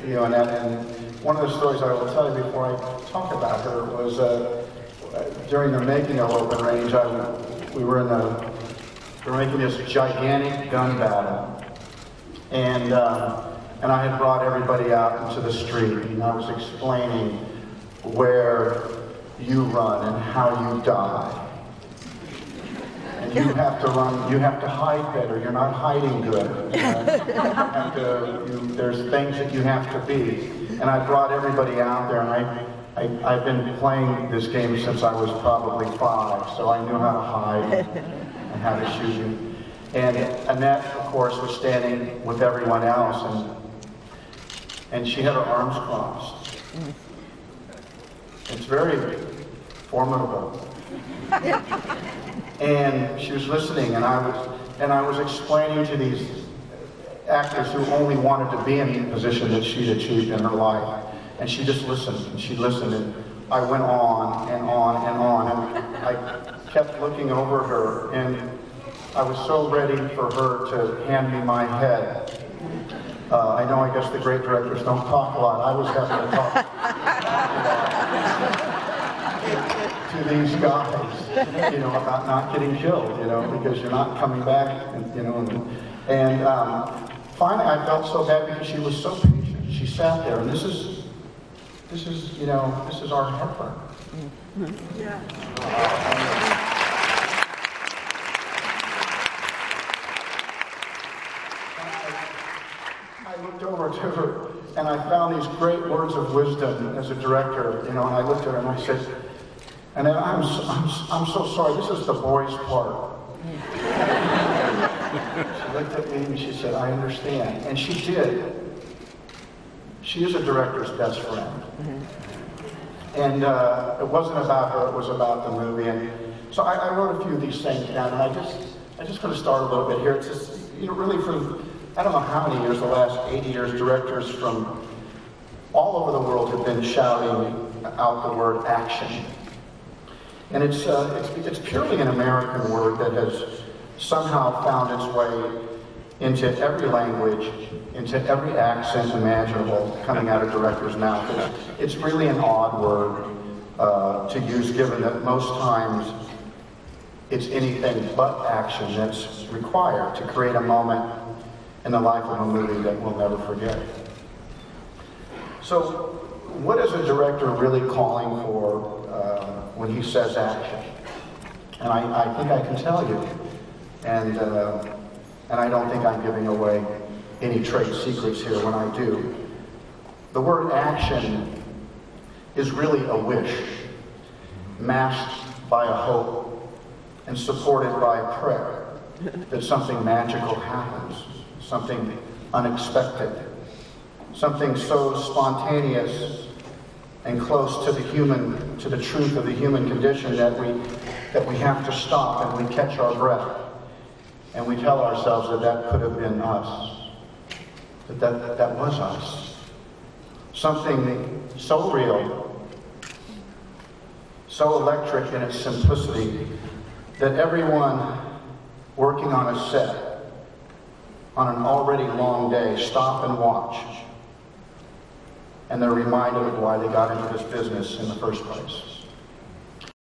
you, Annette. And one of the stories I will tell you before I talk about her was during the making of Open Range, we were making this gigantic gun battle, and I had brought everybody out into the street, and I was explaining where you run and how you die. And you have to run, you have to hide better, you're not hiding good. There's things that you have to be. And I brought everybody out there, and I've been playing this game since I was probably 5, so I knew how to hide and how to shoot you. And Annette, of course, was standing with everyone else, and she had her arms crossed. It's very formidable. And she was listening, and I was explaining to these actors who only wanted to be in the position that she'd achieved in her life. And she just listened, and she listened, and I went on and on and on, and I kept looking over her, and I was so ready for her to hand me my head. I know, I guess the great directors don't talk a lot. I was having to talk to these guys, you know, about not getting killed, you know, because you're not coming back, you know. And finally, I felt so bad because she was so patient. She sat there, and this is, you know, this is our Hepburn. Yeah. I looked over to her, and I found these great words of wisdom as a director, you know, and I looked at her and I said, and then I'm so sorry, this is the boy's part. She looked at me and she said, I understand. And she did. She is a director's best friend. And it wasn't about her, it was about the movie. And so I wrote a few of these things down, and I just going to start a little bit here. It's just, you know, really for, I don't know how many years, the last 80 years, directors from all over the world have been shouting out the word action. And it's purely an American word that has somehow found its way into every language, into every accent imaginable coming out of directors' mouths. It's really an odd word to use, given that most times it's anything but action that's required to create a moment in the life of a movie that we'll never forget. So, what is a director really calling for when he says action? And I think I can tell you, and I don't think I'm giving away any trade secrets here when I do. The word action is really a wish, masked by a hope, and supported by a prayer that something magical happens, something unexpected, something so spontaneous and close to the truth of the human condition that we have to stop and we catch our breath and we tell ourselves that could have been us, that was us. Something so real, so electric in its simplicity, that everyone working on a set on an already long day stop and watch, and they're reminded of why they got into this business in the first place.